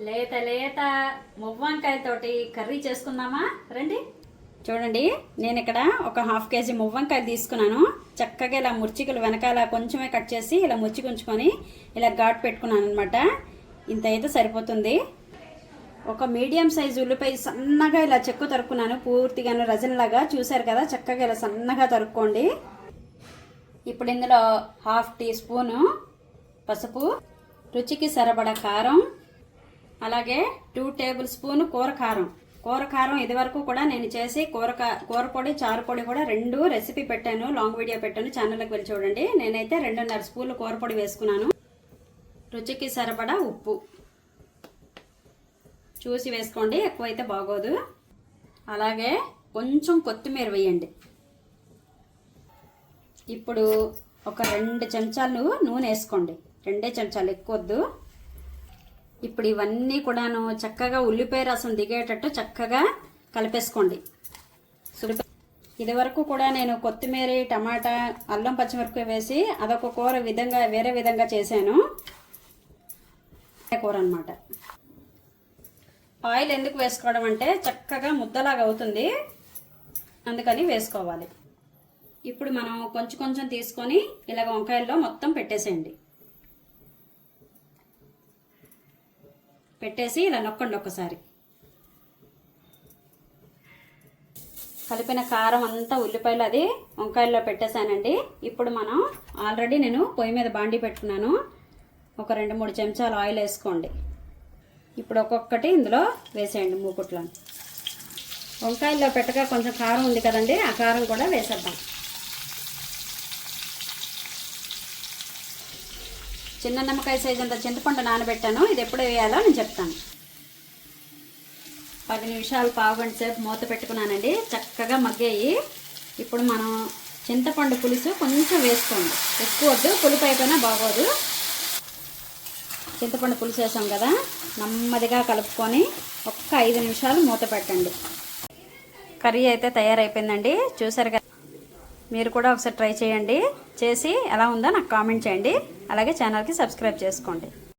లేత లేత మువ్వంకాయతోటి కర్రీ చేసుకుందామా రండి. చూడండి, నేను ఇక్కడ ఒక హాఫ్ కేజీ మువ్వంకాయ తీసుకున్నాను. చక్కగా ఇలా ముర్చికలు వెనకాల కొంచెమే కట్ చేసి ఇలా ముర్చికి ఉంచుకొని ఇలా ఘాటు పెట్టుకున్నాను అనమాట. ఇంత అయితే సరిపోతుంది. ఒక మీడియం సైజు ఉల్లిపాయ సన్నగా ఇలా చెక్కు తరుక్కున్నాను, పూర్తిగాను రజనలాగా. చూసారు కదా, చక్కగా ఇలా సన్నగా తరుక్కోండి. ఇప్పుడు ఇందులో హాఫ్ టీ స్పూను పసుపు, రుచికి సరిపడా కారం, అలాగే 2 టేబుల్ స్పూన్ కూర కారం ఇది వరకు కూడా నేను చేసి కూర పొడి, చారు పొడి కూడా 2 రెసిపీ పెట్టాను, లాంగ్ వీడియో పెట్టాను, ఛానల్కి వెళ్ళి చూడండి. నేనైతే 2.5 స్పూన్లు కూర పొడి వేసుకున్నాను. రుచికి సరిపడా ఉప్పు చూసి వేసుకోండి, ఎక్కువైతే బాగోదు. అలాగే కొంచెం కొత్తిమీర వేయండి. ఇప్పుడు ఒక 2 చెంచాలు నూనె వేసుకోండి, 2 చెంచాలు, ఎక్కువద్దు. ఇప్పుడు ఇవన్నీ కూడాను చక్కగా ఉల్లిపాయ రసం దిగేటట్టు చక్కగా కలిపేసుకోండి. ఇది వరకు కూడా నేను కొత్తిమీర, టమాటా, అల్లం, పచ్చిమిరపకాయ వేసి అదొక కూర వేరే విధంగా చేశాను. కూర అన్నమాట. ఆయిల్ ఎందుకు వేసుకోవడం అంటే చక్కగా ముద్దలాగా అవుతుంది, అందుకని వేసుకోవాలి. ఇప్పుడు మనం కొంచెం కొంచెం తీసుకొని ఇలాగ వంకాయల్లో మొత్తం పెట్టేసి ఇలా నొక్కండి ఒకసారి. కలిపిన కారం అంతా ఉల్లిపాయలు అది వంకాయల్లో పెట్టేశానండి. ఇప్పుడు మనం ఆల్రెడీ నేను పొయ్యి మీద బాండీ పెట్టుకున్నాను. ఒక 2-3 చెంచాలు ఆయిల్ వేసుకోండి. ఇప్పుడు ఒక్కొక్కటి ఇందులో వేసేయండి మూకుట్లను. వంకాయల్లో పెట్టగా కొంచెం కారం ఉంది కదండి, ఆ కారం కూడా వేసేద్దాం. చిన్న నిమ్మకాయ సైజు అంత చింతపండు నానబెట్టాను, ఇది ఎప్పుడు వేయాలో నేను చెప్తాను. 10 నిమిషాలు, పావు గంట సేపు మూత పెట్టుకున్నానండి, చక్కగా మగ్గాయి. ఇప్పుడు మనం చింతపండు పులుసు కొంచెం వేసుకోండి, ఎక్కువ వద్దు, పులుపు అయిపోయినా బాగోదు. చింతపండు పులుసు వేసాం కదా, నెమ్మదిగా కలుపుకొని ఒక్క 5 నిమిషాలు మూత పెట్టండి. కర్రీ అయితే తయారైపోయిందండి, చూసారు కదా. మీరు కూడా ఒకసారి ట్రై చేయండి, చేసి ఎలా ఉందో నాకు కామెంట్ చేయండి. అలాగే ఛానల్కి సబ్స్క్రైబ్ చేసుకోండి.